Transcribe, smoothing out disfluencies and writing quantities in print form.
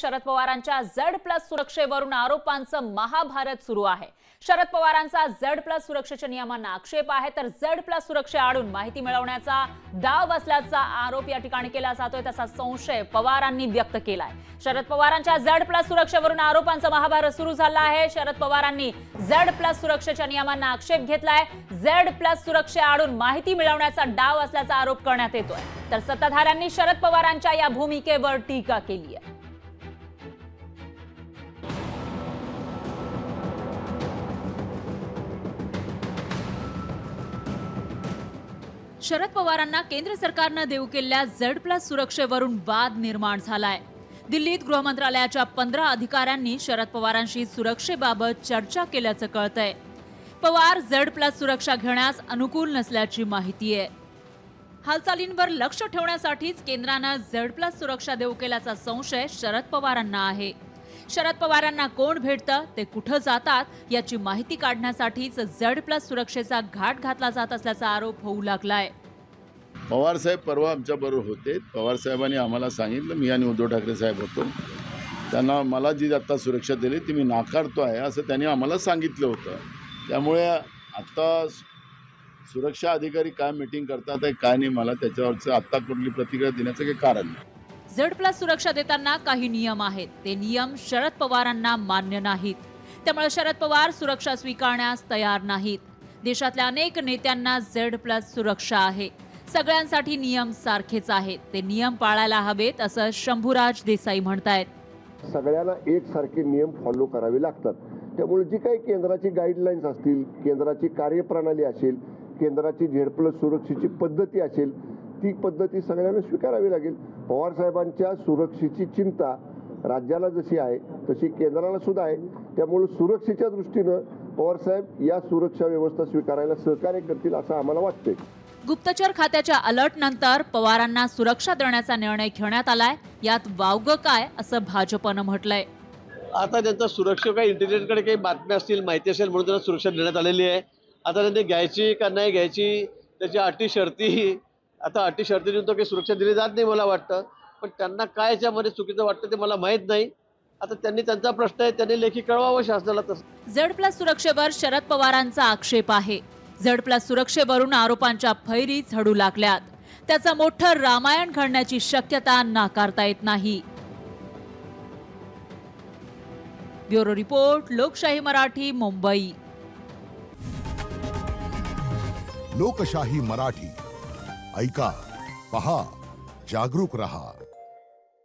शरद पवारांच्या Z+ सुरक्षेवरून आरोपांचं महाभारत सुरू आहे। शरद पवारांचा Z+ सुरक्षेच्या नियमांना आक्षेप आहे, तर Z+ सुरक्षेआडून माहिती मिळवण्याचा डाव असल्याचा आरोप या ठिकाणी केला जातोय। तसा संशय पवारांनी व्यक्त केलाय। शरद पवारांच्या Z+ सुरक्षेवरून आरोपांचं महाभारत सुरू झालं आहे। शरद पवारांनी Z+ सुरक्षेच्या नियमांना आक्षेप घेतलाय। Z+ सुरक्षेआडून माहिती मिळवण्याचा डाव असल्याचा आरोप करण्यात येतोय, तर सत्ताधाऱ्यांनी शरद पवारांच्या या भूमिकेवर टीका केली आहे। शरद पवारांना केंद्र सरकारने देऊ केलेल्या Z+ सुरक्षेवरून वाद निर्माण झालाय। दिल्लीत गृहमंत्रालयाच्या 15 अधिकाऱ्यांनी शरद पवारांशी सुरक्षेबाबत चर्चा केल्याचं कळतंय। पवार Z+ सुरक्षा घेण्यास अनुकूल नसल्याची माहिती आहे। हालचालींवर लक्ष ठेवण्यासाठीच केंद्राने Z+ सुरक्षा देऊ केल्याचा संशय शरद पवारांना आहे। शरद पवारांना कोण भेटतं, ते कुठं जातात याची माहिती काढण्यासाठीच Z+ सुरक्षेचा घाट घातला जात असल्याचा आरोप होऊ लागलाय। पवार साहेब परवा आमच्या बरोबर होते। पवार साहेबांनी आम्हाला सांगितलं, मी आणि उद्धव ठाकरे साहेब होतो, त्यांना मला जी आता सुरक्षा दिली ती मी नाकारतो आहे असं त्यांनी आम्हाला सांगितलं होतं। त्यामुळे आता सुरक्षा अधिकारी काय मीटिंग करतात आहे काय नाही, मला त्याच्यावरचं आत्ता कुठली प्रतिक्रिया देण्याचं काही कारण नाही। Z+ सुरक्षा देताना काही नियम आहेत, ते नियम शरद पवारांना मान्य नाहीत। त्यामुळे शरद पवार सुरक्षा स्वीकारण्यास तयार नाहीत। देशातल्या अनेक नेत्यांना Z+ सुरक्षा आहे। सगळ्यांसाठी नियम सारखेच आहेत, ते नियम पाळायला हवेत असं शंभूराज देसाई म्हणतायत। सगळ्यांना एकसारखे नियम फॉलो करावे लागतात। त्यामुळे जी काही केंद्राची गाईडलाईन्स असतील, केंद्राची कार्यप्रणाली असेल, केंद्राची Z+ सुरक्षेची पद्धती असेल, ती पद्धती सगळ्यांना स्वीकारावी लागेल। पवार साहेबांच्या सुरक्षेची चिंता राज्याला जशी आहे तशी केंद्राला सुद्धा आहे। त्यामुळे सुरक्षेच्या दृष्टीनं पवार साहेब या सुरक्षा व्यवस्था स्वीकारायला सहकार्य करतील असं आम्हाला वाटतंय। गुप्तचर खात्याच्या अलर्ट नंतर पवारांना सुरक्षा देण्याचा निर्णय घेण्यात आलाय। यात वावगं काय असं भाजपनं म्हटलंय। आता त्यांचा सुरक्षा काही इंटेलिजन्सकडे काही बातम्या असतील, माहिती असेल म्हणून त्यांना सुरक्षा देण्यात आलेली आहे। आता त्यांनी घ्यायची का नाही घ्यायची त्याची अटी शर्ती, आता अटी शर्ती देऊन तर काही सुरक्षा दिली जात नाही मला वाटतं, पण त्यांना काय याच्यामध्ये चुकीचं वाटतं ते मला माहीत नाही। आता त्यांनी त्यांचा प्रश्न आहे, त्यांनी लेखी कळवावं शासनाला। तसं Z+ सुरक्षेवर शरद पवारांचा आक्षेप आहे। Z+ सुरक्षेवरून आरोपांच्या फैरी झडू लागल्यात। त्याचं मोठं रामायण घडण्याची शक्यता नाकारता येत नाही। ब्युरो रिपोर्ट, लोकशाही मराठी, मुंबई। लोकशाही मराठी, ऐका, पहा, जागरूक रहा।